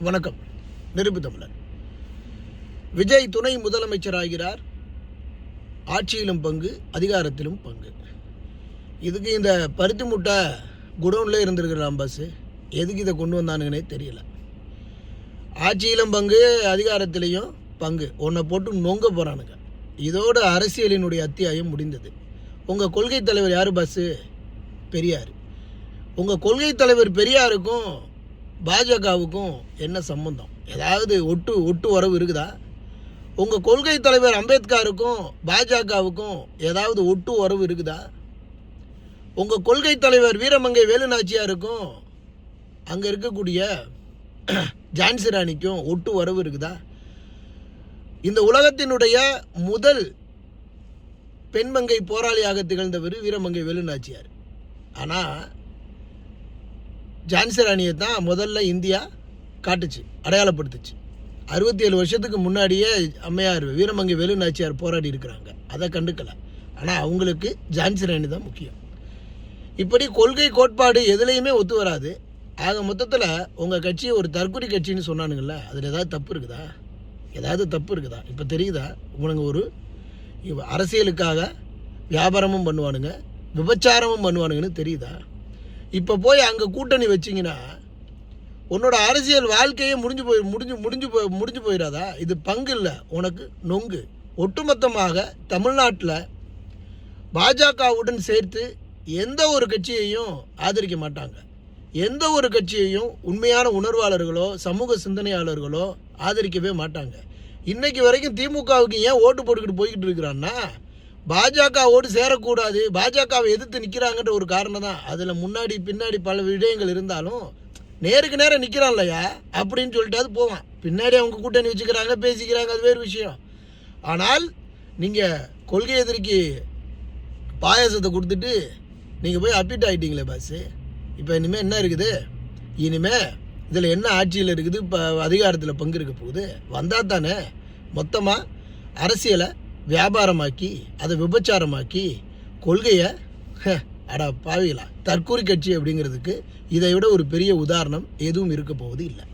வணக்கம். நெருப்பு தமிழர். விஜய் துணை முதலமைச்சராகிறார். ஆட்சியிலும் பங்கு, அதிகாரத்திலும் பங்கு. இதுக்கு இந்த பருத்தி முட்டை குடோன்ல இருந்திருக்கிறான் பஸ். எதுக்கு இதை கொண்டு வந்தானுங்கன்னே தெரியல. ஆட்சியிலும் பங்கு, அதிகாரத்திலையும் பங்கு. உன்னை போட்டு நொங்க போகிறானுங்க. இதோட அரசியலினுடைய அத்தியாயம் முடிந்தது. உங்கள் கொள்கை தலைவர் யார் பஸ்ஸு? பெரியார். உங்கள் கொள்கை தலைவர் பெரியாருக்கும் பாஜகவுக்கும் என்ன சம்பந்தம்? ஏதாவது ஒட்டு உறவு இருக்குதா? உங்கள் கொள்கை தலைவர் அம்பேத்கருக்கும் பாஜகவுக்கும் ஏதாவது ஒட்டு உறவு இருக்குதா? உங்கள் கொள்கை தலைவர் வீரமங்கை வேலுநாச்சியாருக்கும் அங்கே இருக்கக்கூடிய ஜான்சி ராணிக்கும் ஒட்டு உறவு இருக்குதா? இந்த உலகத்தினுடைய முதல் பெண்மங்கை போராளியாக திகழ்ந்தவர் வீரமங்கை வேலுநாச்சியார். ஆனால் ஜான்சி ராணியை தான் முதல்ல இந்தியா காட்டுச்சு, அடையாளப்படுத்துச்சு. 67 வருஷத்துக்கு முன்னாடியே அம்மையார் வீரமங்கை வேலுநாச்சியார் போராடி இருக்கிறாங்க. அதை கண்டுக்கலை. ஆனால் அவங்களுக்கு ஜான்சி ராணி தான் முக்கியம். இப்படி கொள்கை கோட்பாடு எதுலேயுமே ஒத்து வராது. ஆக மொத்தத்தில் உங்கள் கட்சியை ஒரு தற்கொலை கட்சின்னு சொன்னானுங்கள்ல, அதில் ஏதாவது தப்பு இருக்குதா? இப்போ தெரியுதா? உனக்கு ஒரு அரசியலுக்காக வியாபாரமும் பண்ணுவானுங்க, விபச்சாரமும் பண்ணுவானுங்கன்னு தெரியுதா? இப்போ போய் அங்கே கூட்டணி வச்சிங்கன்னா உன்னோட அரசியல் வாழ்க்கையே முடிஞ்சு போயிடாதா? இது பங்கு இல்லை, உனக்கு நொங்கு. ஒட்டுமொத்தமாக தமிழ்நாட்டில் பாஜகவுடன் சேர்த்து எந்த ஒரு கட்சியையும் ஆதரிக்க மாட்டாங்க. எந்த ஒரு கட்சியையும் உண்மையான உணர்வாளர்களோ சமூக சிந்தனையாளர்களோ ஆதரிக்கவே மாட்டாங்க. இன்னைக்கு வரைக்கும் திமுகவுக்கு ஏன் ஓட்டு போட்டுக்கிட்டு போய்கிட்டு இருக்கிறான்னா, பாஜகவோடு சேரக்கூடாது, பாஜகவை எதிர்த்து நிற்கிறாங்கன்ற ஒரு காரணம் தான். அதில் முன்னாடி பின்னாடி பல விடயங்கள் இருந்தாலும் நேருக்கு நேரம் நிற்கிறான் இல்லையா அப்படின்னு சொல்லிட்டு அது போவான். பின்னாடி அவங்க கூட்டணி வச்சுக்கிறாங்க, பேசிக்கிறாங்க, அது வேறு விஷயம். ஆனால் நீங்கள் கொள்கை எதிர்க்கு பாயாசத்தை கொடுத்துட்டு நீங்கள் போய் அப்பிட் ஆகிட்டீங்களே பாஸு. இப்போ இனிமேல் என்ன இருக்குது? இனிமேல் இதில் என்ன ஆட்சியில் இருக்குது? இப்போ அதிகாரத்தில் பங்கு இருக்க போகுது. வந்தால் தானே மொத்தமாக அரசியலை வியாபாரமாக்கி அதை விபச்சாரமாக்கி கொள்கையை பாவிகளா தற்கூரி கட்சி அப்படிங்கிறதுக்கு இதை விட ஒரு பெரிய உதாரணம் எதுவும் இருக்க போவது இல்லை.